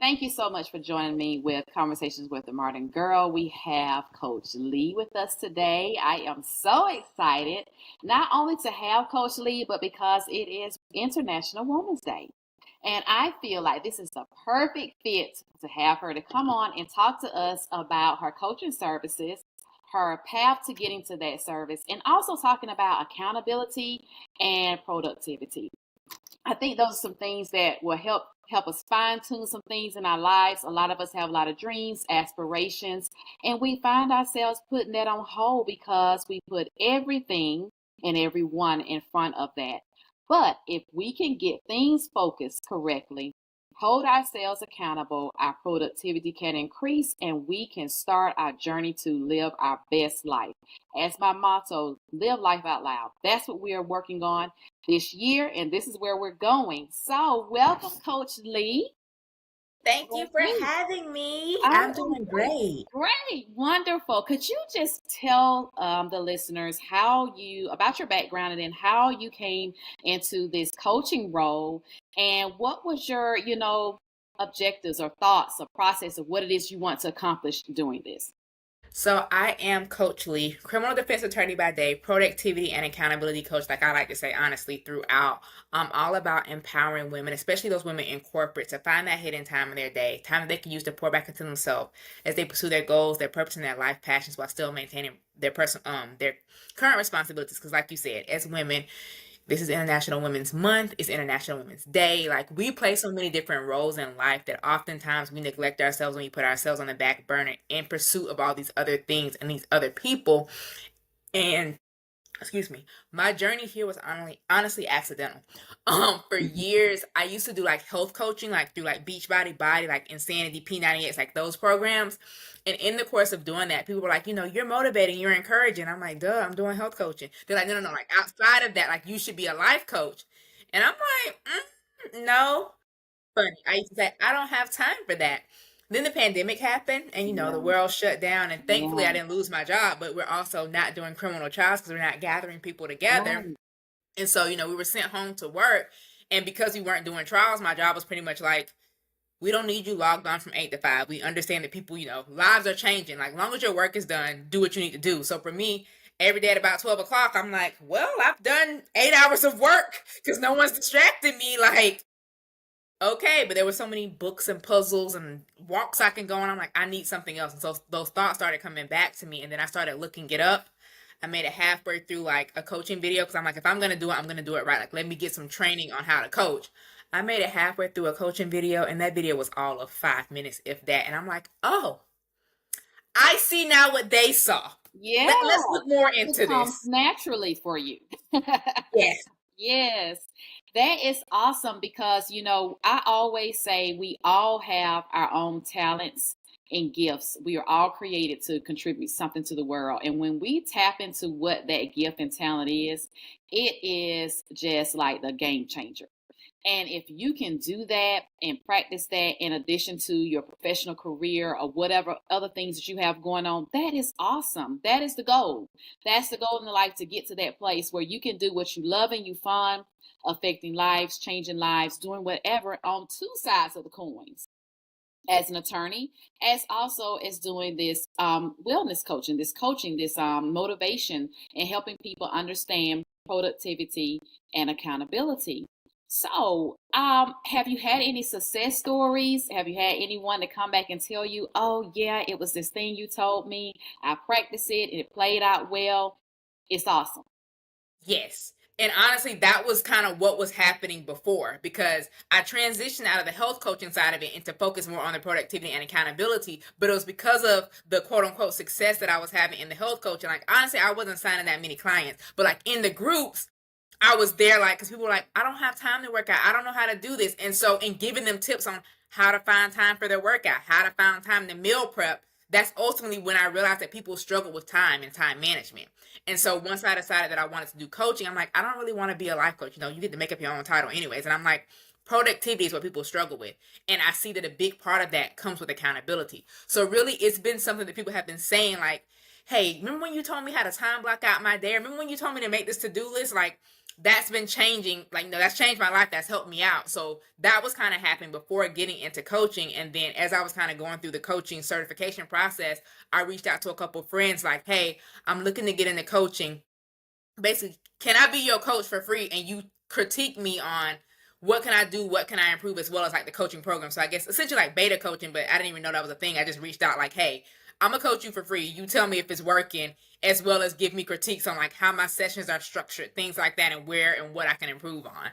Thank you so much for joining me with Conversations with the Modern Girl. We have Coach Lee with us today. I am so excited not only to have Coach Lee, but because it is International Women's Day. And I feel like this is the perfect fit to have her to come on and talk to us about her coaching services, her path to getting to that service, and also talking about accountability and productivity. I think those are some things that will help us fine tune some things in our lives. A lot of us have a lot of dreams, aspirations, and we find ourselves putting that on hold because we put everything and everyone in front of that. But if we can get things focused correctly, hold ourselves accountable, our productivity can increase and we can start our journey to live our best life. As my motto, live life out loud. That's what we are working on this year, and this is where we're going. So, welcome, Coach Lee. Thank you Coach for Lee. having me. I I'm am doing great. great. Great, wonderful. Could you just tell the listeners how about your background and then how you came into this coaching role, and what was your, objectives or thoughts or process of what it is you want to accomplish doing this? So I am Coach Lee, criminal defense attorney by day, productivity and accountability coach, like I like to say honestly throughout. I'm all about empowering women, especially those women in corporate, to find that hidden time in their day, time that they can use to pour back into themselves as they pursue their goals, their purpose, and their life passions while still maintaining their current responsibilities. Because, like you said, as women, this is International Women's Month. It's International Women's Day. Like, we play so many different roles in life that oftentimes we neglect ourselves when we put ourselves on the back burner in pursuit of all these other things and these other people. And excuse me, my journey here was honestly accidental. For years I used to do like health coaching, like through like Beachbody, like Insanity, P98, like those programs. And in the course of doing that, people were like, you're motivating, you're encouraging. I'm like, duh, I'm doing health coaching. They're like, no, like outside of that, like you should be a life coach. And I'm like, no. Funny. I used to say, I don't have time for that. Then the pandemic happened and Yeah, the world shut down, and thankfully I yeah, didn't lose my job, but we're also not doing criminal trials because we're not gathering people together. right. And so, we were sent home to work, and because we weren't doing trials, my job was pretty much like, we don't need you logged on from 8 to 5. We understand that people, lives are changing. Like, long as your work is done, do what you need to do. So for me, every day at about 12 o'clock, I'm like, well, I've done 8 hours of work because no one's distracted me. Like, okay, but there were so many books and puzzles and walks I can go on. I'm like, I need something else. And so those thoughts started coming back to me. And then I started looking it up. I made it halfway through like a coaching video because I'm like, if I'm going to do it, I'm going to do it right. Like, let me get some training on how to coach. I made it halfway through a coaching video, and that video was all of 5 minutes, if that. And I'm like, oh, I see now what they saw. Yeah, Let's look more it into comes this. naturally for you. Yes. Yes, that is awesome because, I always say we all have our own talents and gifts. We are all created to contribute something to the world. And when we tap into what that gift and talent is, it is just like the game changer. And if you can do that and practice that in addition to your professional career or whatever other things that you have going on, that is awesome. That is the goal. That's the goal in life, to get to that place where you can do what you love and you find, affecting lives, changing lives, doing whatever on two sides of the coins. As an attorney, as also as doing this wellness coaching, this motivation, and helping people understand productivity and accountability. So, have you had any success stories? Have you had anyone to come back and tell you, oh, yeah, it was this thing you told me, I practiced it, and it played out well? It's awesome. Yes. And honestly, that was kind of what was happening before, because I transitioned out of the health coaching side of it and to focus more on the productivity and accountability. But it was because of the quote unquote success that I was having in the health coaching. Like, honestly, I wasn't signing that many clients, but like in the groups, I was there, like, because people were like, I don't have time to work out. I don't know how to do this. And so, in giving them tips on how to find time for their workout, how to find time to meal prep, that's ultimately when I realized that people struggle with time and time management. And so, once I decided that I wanted to do coaching, I'm like, I don't really want to be a life coach. You get to make up your own title, anyways. And I'm like, productivity is what people struggle with. And I see that a big part of that comes with accountability. So, really, it's been something that people have been saying, like, hey, remember when you told me how to time block out my day? Remember when you told me to make this to-do list? Like, that's been changing. Like, no, that's changed my life. That's helped me out. So that was kind of happening before getting into coaching. And then as I was kind of going through the coaching certification process, I reached out to a couple friends like, hey, I'm looking to get into coaching. Basically, can I be your coach for free? And you critique me on what can I do, what can I improve, as well as like the coaching program. So I guess essentially like beta coaching, but I didn't even know that was a thing. I just reached out like, hey, I'm gonna coach you for free. You tell me if it's working, as well as give me critiques on like how my sessions are structured, things like that, and where and what I can improve on.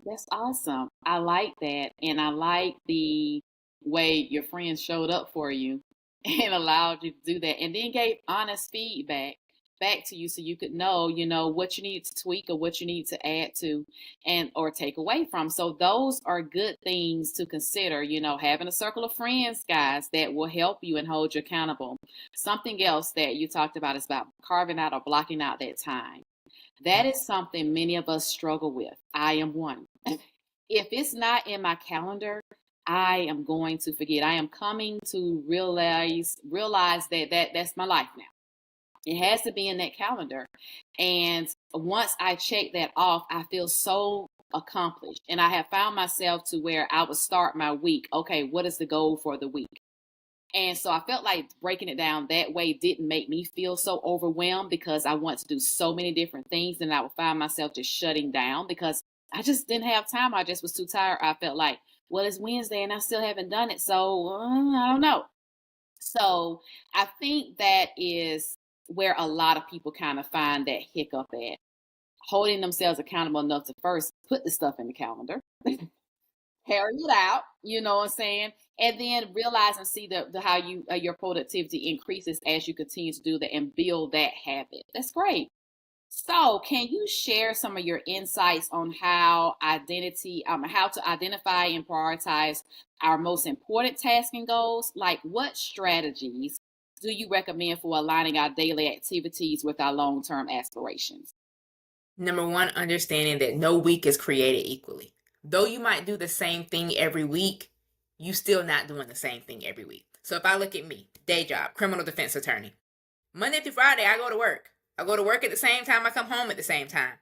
That's awesome. I like that. And I like the way your friends showed up for you and allowed you to do that and then gave honest feedback back to you so you could know, what you need to tweak or what you need to add to and or take away from. So those are good things to consider, having a circle of friends, guys, that will help you and hold you accountable. Something else that you talked about is about carving out or blocking out that time. That is something many of us struggle with. I am one. If it's not in my calendar, I am going to forget. I am coming to realize that's my life now. It has to be in that calendar. And once I check that off, I feel so accomplished. And I have found myself to where I would start my week. Okay, what is the goal for the week? And so I felt like breaking it down that way didn't make me feel so overwhelmed because I want to do so many different things. And I would find myself just shutting down because I just didn't have time. I just was too tired. I felt like, well, it's Wednesday and I still haven't done it. So I don't know. So I think that is where a lot of people kind of find that hiccup at holding themselves accountable enough to first put the stuff in the calendar, carry it out, you know what I'm saying? And then realize and see the how your productivity increases as you continue to do that and build that habit. That's great. So, can you share some of your insights on how to identify and prioritize our most important tasks and goals? Like, what strategies do you recommend for aligning our daily activities with our long-term aspirations? Number one, understanding that no week is created equally. Though you might do the same thing every week, you still not doing the same thing every week. So if I look at me, day job, criminal defense attorney, Monday through Friday, I go to work. I go to work at the same time, I come home at the same time.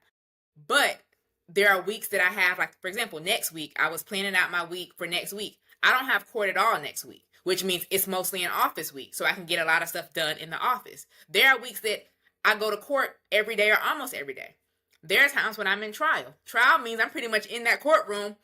But there are weeks that I have, like, for example, next week, I was planning out my week for next week. I don't have court at all next week, which means it's mostly an office week. So I can get a lot of stuff done in the office. There are weeks that I go to court every day or almost every day. There are times when I'm in trial. Trial means I'm pretty much in that courtroom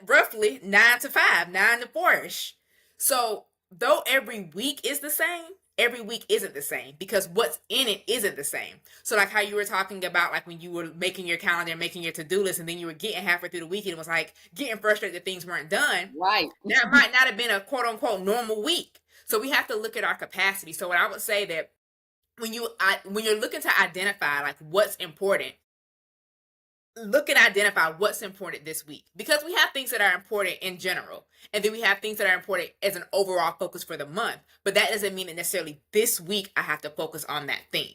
roughly 9 to 5, 9 to 4-ish. So though every week is the same, every week isn't the same because what's in it isn't the same. So like how you were talking about like when you were making your calendar, making your to-do list, and then you were getting halfway through the week and it was like getting frustrated that things weren't done. Right. That might not have been a quote unquote normal week. So we have to look at our capacity. So what I would say that when you're looking to identify like what's important, look and identify what's important this week because we have things that are important in general and then we have things that are important as an overall focus for the month, but that doesn't mean that necessarily this week I have to focus on that thing.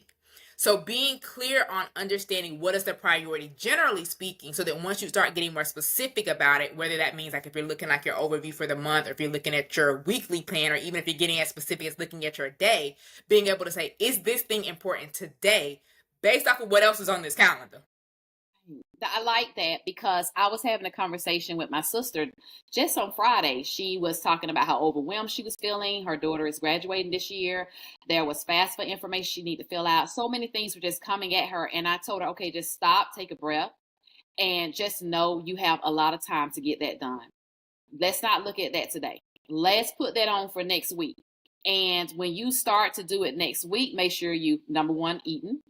So being clear on understanding what is the priority generally speaking, so that once you start getting more specific about it, whether that means like if you're looking like your overview for the month or if you're looking at your weekly plan or even if you're getting as specific as looking at your day, being able to say, is this thing important today based off of what else is on this calendar? I like that because I was having a conversation with my sister just on Friday. She was talking about how overwhelmed she was feeling. Her daughter is graduating this year. There was FAFSA information she needed to fill out. So many things were just coming at her. And I told her, okay, just stop, take a breath, and just know you have a lot of time to get that done. Let's not look at that today. Let's put that on for next week. And when you start to do it next week, make sure you, number one, eating.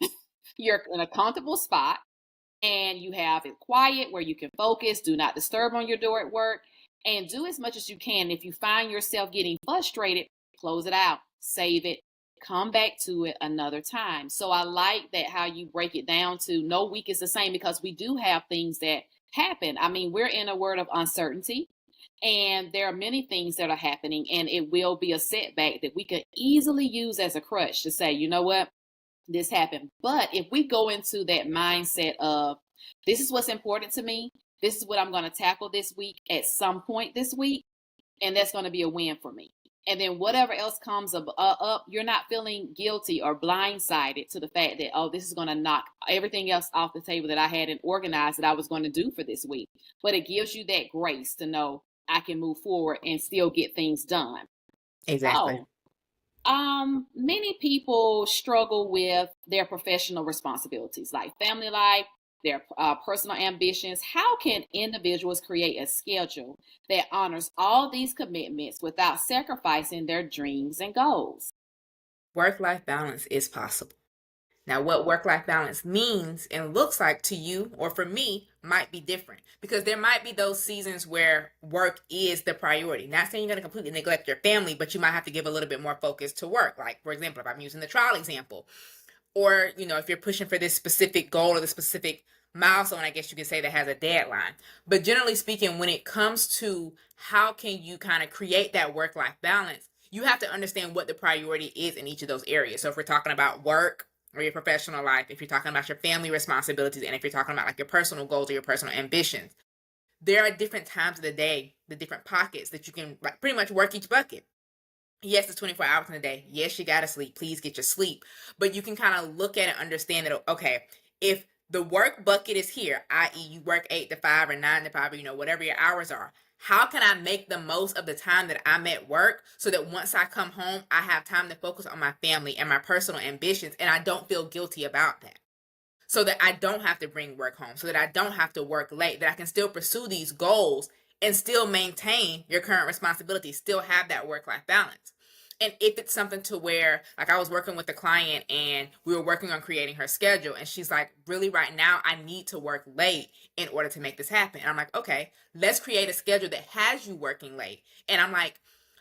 You're in a comfortable spot and you have it quiet where you can focus, do not disturb on your door at work, and do as much as you can. If you find yourself getting frustrated, close it out, save it, come back to it another time. So I like that how you break it down to no week is the same because we do have things that happen. I mean, we're in a world of uncertainty and there are many things that are happening and it will be a setback that we could easily use as a crutch to say, you know what? This happened. But if we go into that mindset of this is what's important to me, this is what I'm going to tackle this week at some point this week, and that's going to be a win for me. And then whatever else comes up, you're not feeling guilty or blindsided to the fact that, oh, this is going to knock everything else off the table that I hadn't organized that I was going to do for this week. But it gives you that grace to know I can move forward and still get things done. Exactly. So, many people struggle with their professional responsibilities, like family life, their personal ambitions. How can individuals create a schedule that honors all these commitments without sacrificing their dreams and goals? Work-life balance is possible. Now, what work-life balance means and looks like to you or for me might be different, because there might be those seasons where work is the priority. Not saying you're going to completely neglect your family, but you might have to give a little bit more focus to work. Like, for example, if I'm using the trial example, or, if you're pushing for this specific goal or the specific milestone, I guess you could say, that has a deadline. But generally speaking, when it comes to how can you kind of create that work-life balance, you have to understand what the priority is in each of those areas. So if we're talking about work or your professional life, if you're talking about your family responsibilities, and if you're talking about like your personal goals or your personal ambitions, there are different times of the day, the different pockets that you can like pretty much work each bucket. Yes, it's 24 hours in a day. Yes, you got to sleep. Please get your sleep. But you can kind of look at it and understand that, okay, if the work bucket is here, i.e. you work 8 to 5 or 9 to 5, or, whatever your hours are, how can I make the most of the time that I'm at work so that once I come home, I have time to focus on my family and my personal ambitions, and I don't feel guilty about that? So that I don't have to bring work home, so that I don't have to work late, that I can still pursue these goals and still maintain your current responsibilities, still have that work-life balance. And if it's something to where, like, I was working with a client and we were working on creating her schedule, and she's like, really right now, I need to work late in order to make this happen. And I'm like, okay, let's create a schedule that has you working late. And I'm like,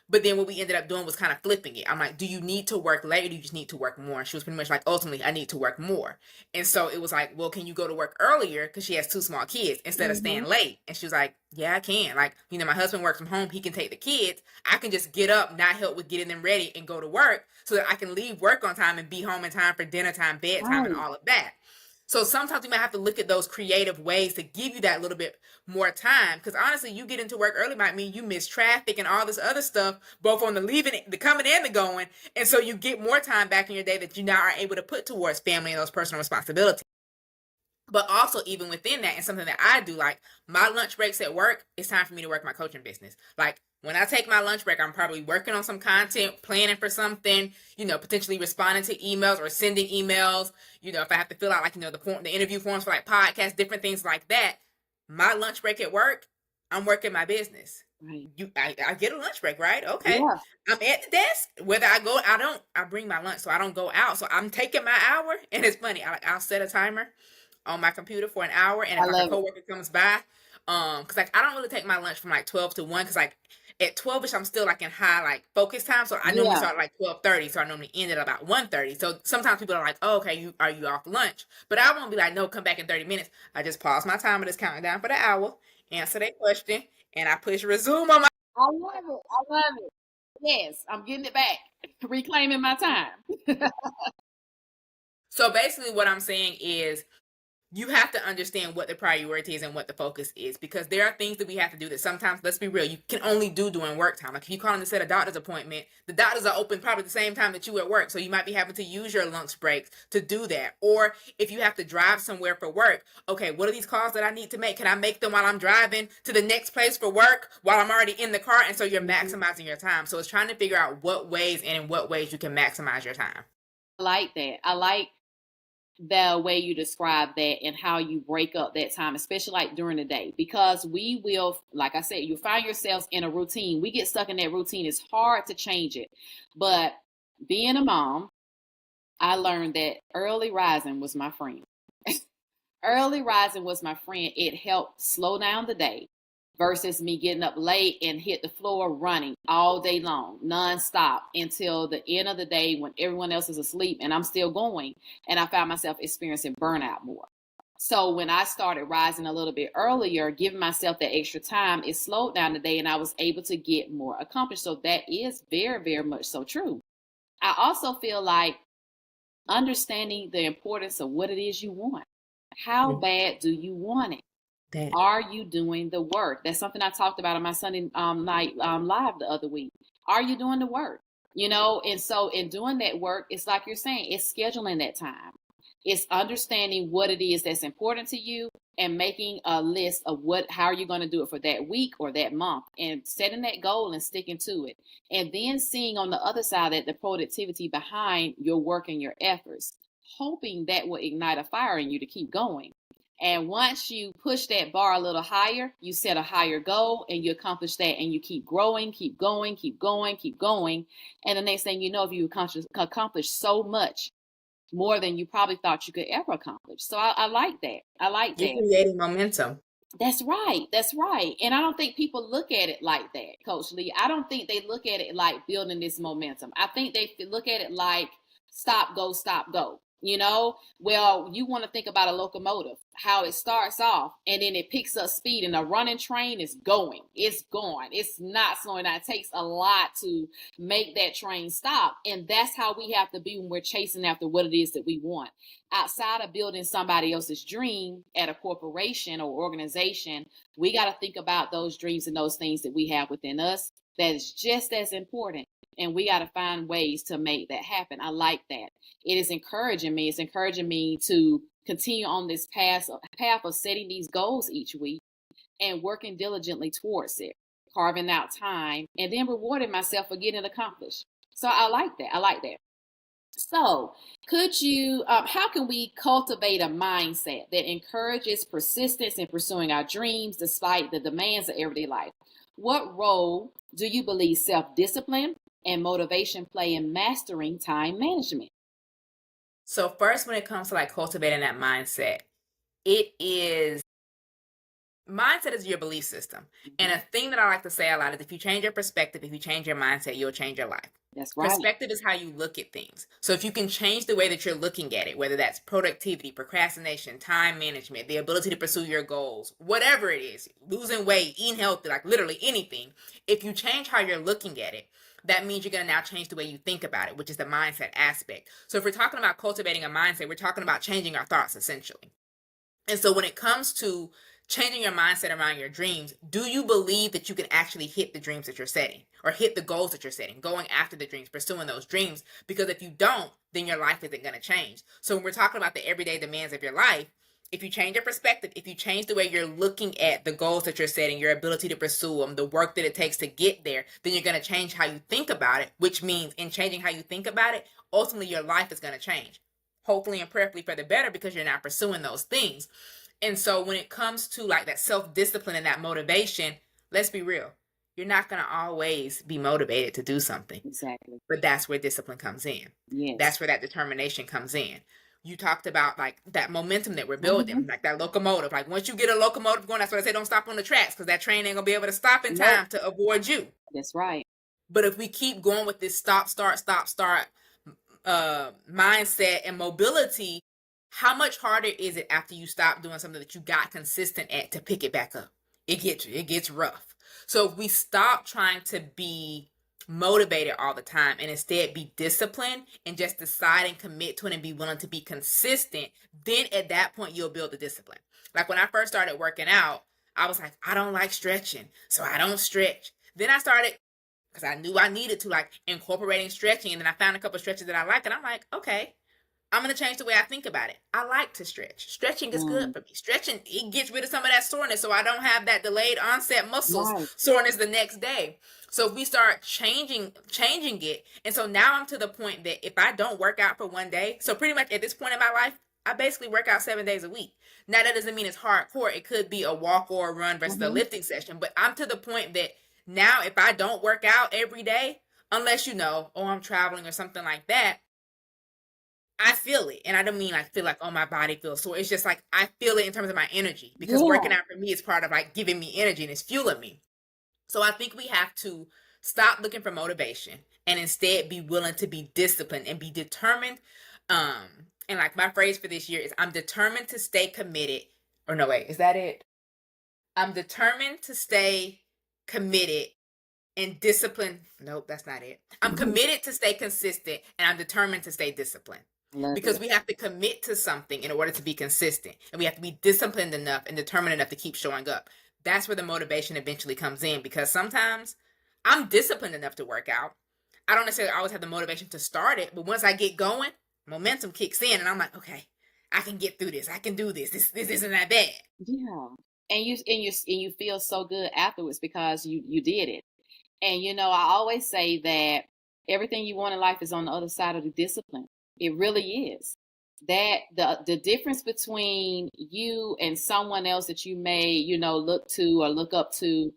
but then what we ended up doing was kind of flipping it. I'm like, do you need to work late, or do you just need to work more? And she was pretty much like, ultimately, I need to work more. And so it was like, well, can you go to work earlier? Because she has 2 small kids, instead of staying late. And she was like, yeah, I can. Like, my husband works from home. He can take the kids. I can just get up, not help with getting them ready, and go to work so that I can leave work on time and be home in time for dinner time, bedtime, and all of that. So sometimes you might have to look at those creative ways to give you that little bit more time. Because honestly, you get into work early might mean you miss traffic and all this other stuff, both on the leaving, the coming and the going. And so you get more time back in your day that you now are able to put towards family and those personal responsibilities. But also, even within that, and something that I do, like my lunch breaks at work, it's time for me to work my coaching business. Like, when I take my lunch break, I'm probably working on some content, planning for something, potentially responding to emails or sending emails. If I have to fill out, like, the interview forms for like podcasts, different things like that. My lunch break at work, I'm working my business. Right. I get a lunch break, right? Okay. Yeah. I'm at the desk. Whether I bring my lunch, so I don't go out. So I'm taking my hour, and it's funny. I'll set a timer on my computer for an hour, and I if like a love it. coworker comes by, because like I don't really take my lunch from like 12 to 1, because like at 12ish I'm still like in high like focus time, so I normally Yeah. start at like 12:30, so I normally end at about 1:30. So sometimes people are like, oh, okay, are you off lunch? But I won't be like, no, come back in 30 minutes. I just pause my timer that's counting down for the hour, answer that question, and I push resume on my. I love it. I love it. Yes, I'm getting it back, reclaiming my time. So basically what I'm saying is, you have to understand what the priority is and what the focus is, because there are things that we have to do that sometimes, let's be real, you can only do during work time. Like if you call in to set a doctor's appointment, the doctors are open probably the same time that you at work, so you might be having to use your lunch breaks to do that. Or if you have to drive somewhere for work, okay, what are these calls that I need to make? Can I make them while I'm driving to the next place for work while I'm already in the car? And so you're maximizing your time. So it's trying to figure out what ways and in what ways you can maximize your time. I like that. I like the way you describe that and how you break up that time, especially like during the day, because we will, like I said, you find yourselves in a routine. We get stuck in that routine. It's hard to change it. But being a mom, I learned that early rising was my friend. Early rising was my friend. It helped slow down the day versus me getting up late and hit the floor running all day long, nonstop, until the end of the day when everyone else is asleep and I'm still going. And I found myself experiencing burnout more. So when I started rising a little bit earlier, giving myself that extra time, it slowed down the day and I was able to get more accomplished. So that is very, very much so true. I also feel like understanding the importance of what it is you want. How bad do you want it? Are you doing the work? That's something I talked about on my Sunday night live the other week. Are you doing the work? You know, and so in doing that work, it's like you're saying, it's scheduling that time. It's understanding what it is that's important to you and making a list of how are you going to do it for that week or that month, and setting that goal and sticking to it. And then seeing on the other side that the productivity behind your work and your efforts, hoping that will ignite a fire in you to keep going. And once you push that bar a little higher, you set a higher goal and you accomplish that, and you keep growing, keep going, keep going, keep going. And the next thing you know, if you accomplish so much more than you probably thought you could ever accomplish. So I like that. I like You're that. creating momentum. That's right. That's right. And I don't think people look at it like that, Coach Lee. I don't think they look at it like building this momentum. I think they look at it like stop, go, stop, go. You know, well, you want to think about a locomotive, how it starts off and then it picks up speed, and a running train is going. It's going. It's not slowing down. It takes a lot to make that train stop. And that's how we have to be when we're chasing after what it is that we want. Outside of building somebody else's dream at a corporation or organization, we got to think about those dreams and those things that we have within us that is just as important. And we got to find ways to make that happen. I like that. It is encouraging me. It's encouraging me to continue on this path of setting these goals each week and working diligently towards it, carving out time, and then rewarding myself for getting it accomplished. So I like that. I like that. So, could you, how can we cultivate a mindset that encourages persistence in pursuing our dreams despite the demands of everyday life? What role do you believe self discipline and motivation play in mastering time management? So first, when it comes to like cultivating that mindset, it is mindset is your belief system. And a thing that I like to say a lot is if you change your perspective, if you change your mindset, you'll change your life. That's right. Perspective is how you look at things. So if you can change the way that you're looking at it, whether that's productivity, procrastination, time management, the ability to pursue your goals, whatever it is, losing weight, eating healthy, like literally anything, if you change how you're looking at it, that means you're going to now change the way you think about it, which is the mindset aspect. So if we're talking about cultivating a mindset, we're talking about changing our thoughts essentially. And so when it comes to changing your mindset around your dreams, do you believe that you can actually hit the dreams that you're setting or hit the goals that you're setting, going after the dreams, pursuing those dreams? Because if you don't, then your life isn't going to change. So when we're talking about the everyday demands of your life, if you change your perspective, if you change the way you're looking at the goals that you're setting, your ability to pursue them, the work that it takes to get there, then you're going to change how you think about it, which means in changing how you think about it, ultimately your life is going to change. Hopefully and prayerfully for the better, because you're not pursuing those things. And so when it comes to like that self-discipline and that motivation, let's be real. You're not going to always be motivated to do something. Exactly. But that's where discipline comes in. Yes. That's where that determination comes in. You talked about like that momentum that we're building, like that locomotive. Like once you get a locomotive going, that's what I say, don't stop on the tracks, because that train ain't going to be able to stop in time to avoid you. That's right. But if we keep going with this stop, start mindset and mobility, how much harder is it after you stop doing something that you got consistent at to pick it back up? It gets rough. So if we stop trying to be motivated all the time and instead be disciplined and just decide and commit to it and be willing to be consistent, then at that point you'll build the discipline. Like when I first started working out, I was like, I don't like stretching, so I don't stretch. Then I started, because I knew I needed to, like incorporating stretching, and then I found a couple of stretches that I like, and I'm like, okay, I'm going to change the way I think about it. I like to stretch. Stretching is good for me. Stretching, it gets rid of some of that soreness, so I don't have that delayed onset muscles soreness the next day. So if we start changing it, and so now I'm to the point that if I don't work out for one day, so pretty much at this point in my life, I basically work out 7 days a week. Now that doesn't mean it's hardcore. It could be a walk or a run versus a lifting session, but I'm to the point that now if I don't work out every day, unless I'm traveling or something like that, I feel it. And I don't mean I feel like, oh, my body feels sore. It's just like I feel it in terms of my energy, because working out for me is part of like giving me energy and it's fueling me. So I think we have to stop looking for motivation and instead be willing to be disciplined and be determined. And like my phrase for this year is, I'm determined to stay committed. Or no, wait, is that it? I'm determined to stay committed and disciplined. Nope, that's not it. I'm committed to stay consistent, and I'm determined to stay disciplined. Because we have to commit to something in order to be consistent, and we have to be disciplined enough and determined enough to keep showing up. That's where the motivation eventually comes in, because sometimes I'm disciplined enough to work out. I don't necessarily always have the motivation to start it, but once I get going, momentum kicks in, and I'm like, okay, I can get through this. I can do this. This isn't that bad. Yeah. And you feel so good afterwards because you did it. And I always say that everything you want in life is on the other side of the discipline. It really is. That the difference between you and someone else that you may, look to or look up to,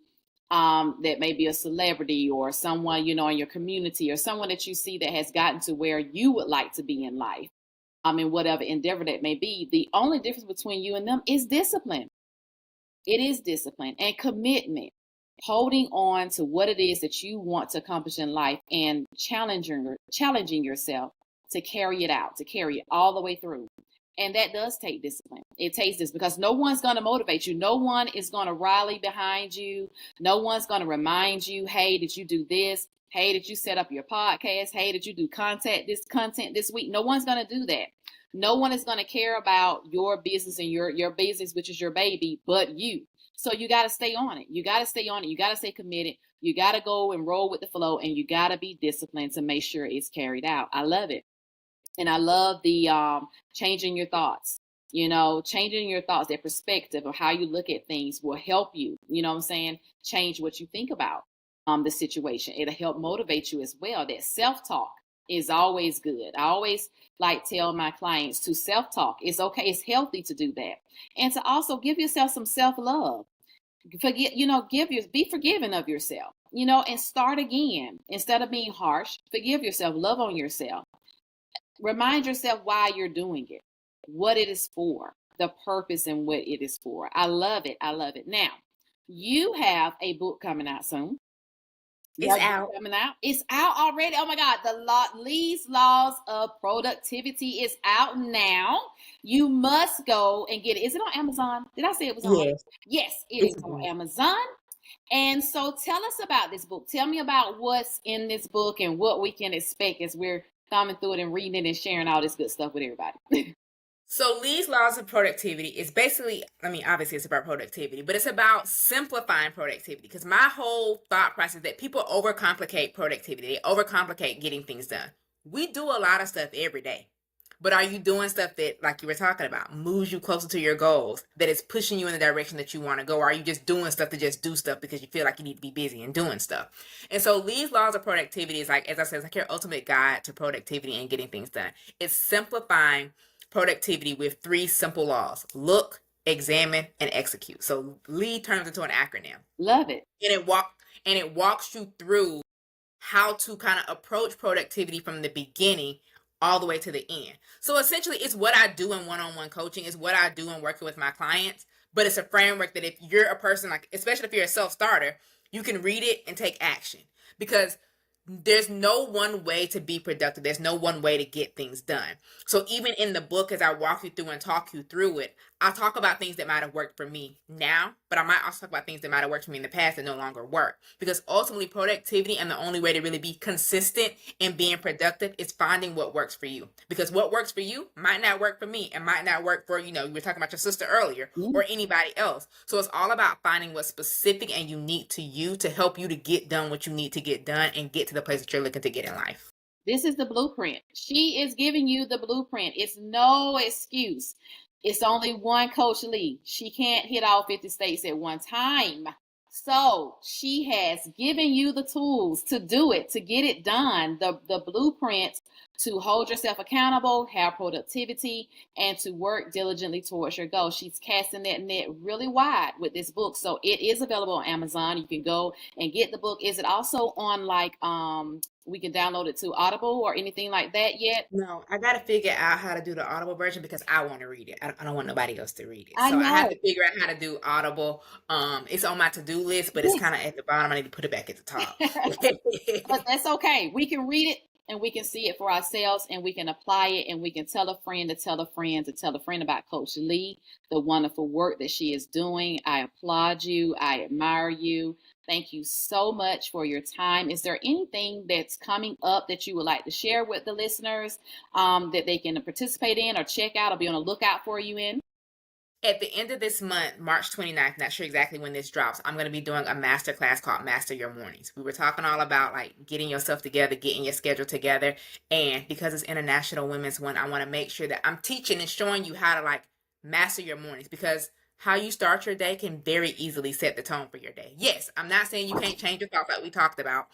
that may be a celebrity or someone, in your community or someone that you see that has gotten to where you would like to be in life, in whatever endeavor that may be. The only difference between you and them is discipline. It is discipline and commitment, holding on to what it is that you want to accomplish in life and challenging yourself to carry it out, to carry it all the way through. And that does take discipline. It takes this because no one's going to motivate you. No one is going to rally behind you. No one's going to remind you, hey, did you do this? Hey, did you set up your podcast? Hey, did you do content this week? No one's going to do that. No one is going to care about your business and your business, which is your baby, but you. So you got to stay on it. You got to stay on it. You got to stay committed. You got to go and roll with the flow, and you got to be disciplined to make sure it's carried out. I love it. And I love the changing your thoughts. Changing your thoughts, that perspective of how you look at things will help you, change what you think about the situation. It'll help motivate you as well. That self-talk is always good. I always tell my clients to self-talk. It's okay. It's healthy to do that. And to also give yourself some self-love. Be forgiving of yourself, and start again. Instead of being harsh, forgive yourself, love on yourself. Remind yourself why you're doing it, what it is for, the purpose and what it is for. I love it. I love it. Now, you have a book coming out soon. It's out. Coming out. It's out already. Oh my God. Lee's Laws of Productivity is out now. You must go and get it. Is it on Amazon? Did I say it was on? Yes. Yes, it is on Amazon. And so tell us about this book. Tell me about what's in this book and what we can expect as we're thumbing through it and reading it and sharing all this good stuff with everybody. So Lee's Laws of Productivity is basically, obviously it's about productivity, but it's about simplifying productivity, because my whole thought process is that people overcomplicate productivity. They overcomplicate getting things done. We do a lot of stuff every day, but are you doing stuff that, like you were talking about, moves you closer to your goals, that is pushing you in the direction that you want to go? Or are you just doing stuff to just do stuff because you feel like you need to be busy and doing stuff? And so Lee's Laws of Productivity is, like, as I said, it's like your ultimate guide to productivity and getting things done. It's simplifying productivity with 3 simple laws: look, examine, and execute. So Lee turns into an acronym. Love it. And it walks you through how to kind of approach productivity from the beginning all the way to the end. So essentially, it's what I do in one-on-one coaching, it's what I do in working with my clients, but it's a framework that if you're a person, like, especially if you're a self-starter, you can read it and take action, because there's no one way to be productive. There's no one way to get things done. So even in the book, as I walk you through and talk you through it, I talk about things that might have worked for me now, but I might also talk about things that might have worked for me in the past that no longer work. Because ultimately, productivity, and the only way to really be consistent in being productive, is finding what works for you. Because what works for you might not work for me, and might not work for, you were talking about your sister earlier, or anybody else. So it's all about finding what's specific and unique to you to help you to get done what you need to get done and get to the place that you're looking to get in life. This is the blueprint. She is giving you the blueprint. It's no excuse. It's only one Coach Lee. She can't hit all 50 states at one time. So she has given you the tools to do it, to get it done, the blueprint to hold yourself accountable, have productivity, and to work diligently towards your goal. She's casting that net really wide with this book. So it is available on Amazon. You can go and get the book. Is it also on we can download it to Audible or anything like that yet? No, I got to figure out how to do the Audible version, because I want to read it. I don't want nobody else to read it. I So I have know. to figure out how to do Audible. It's on my to-do list, but it's kind of at the bottom. I need to put it back at the top. But that's okay. We can read it and we can see it for ourselves, and we can apply it, and we can tell a friend to tell a friend to tell a friend about Coach Lee, the wonderful work that she is doing. I applaud you. I admire you. Thank you so much for your time. Is there anything that's coming up that you would like to share with the listeners, that they can participate in or check out or be on the lookout for you in? At the end of this month, March 29th, not sure exactly when this drops, I'm going to be doing a master class called Master Your Mornings. We were talking all about like getting yourself together, getting your schedule together. And because it's International Women's One, I want to make sure that I'm teaching and showing you how to like master your mornings, because how you start your day can very easily set the tone for your day. Yes, I'm not saying you can't change your thoughts like we talked about,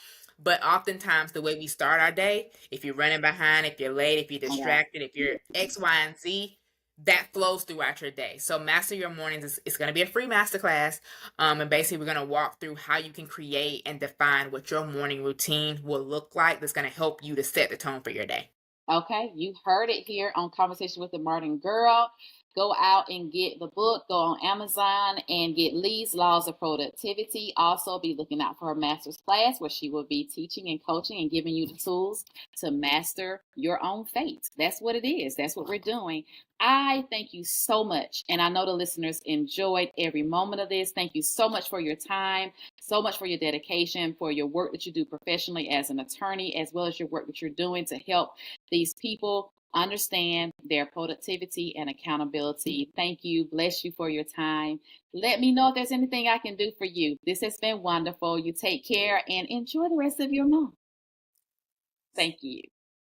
but oftentimes the way we start our day, if you're running behind, if you're late, if you're Yeah. distracted, if you're X, Y, and Z, that flows throughout your day. So Master Your Mornings is it's going to be a free masterclass. And basically we're going to walk through how you can create and define what your morning routine will look like that's going to help you to set the tone for your day. Okay, you heard it here on Conversation with the Modern Girl. Go out and get the book. Go on Amazon and get Lee's Laws of Productivity. Also, be looking out for her master's class where she will be teaching and coaching and giving you the tools to master your own fate. That's what it is. That's what we're doing. I thank you so much. And I know the listeners enjoyed every moment of this. Thank you so much for your time, so much for your dedication, for your work that you do professionally as an attorney, as well as your work that you're doing to help these people understand their productivity and accountability. Thank you. Bless you for your time. Let me know if there's anything I can do for you. This has been wonderful. You take care and enjoy the rest of your month. Thank you.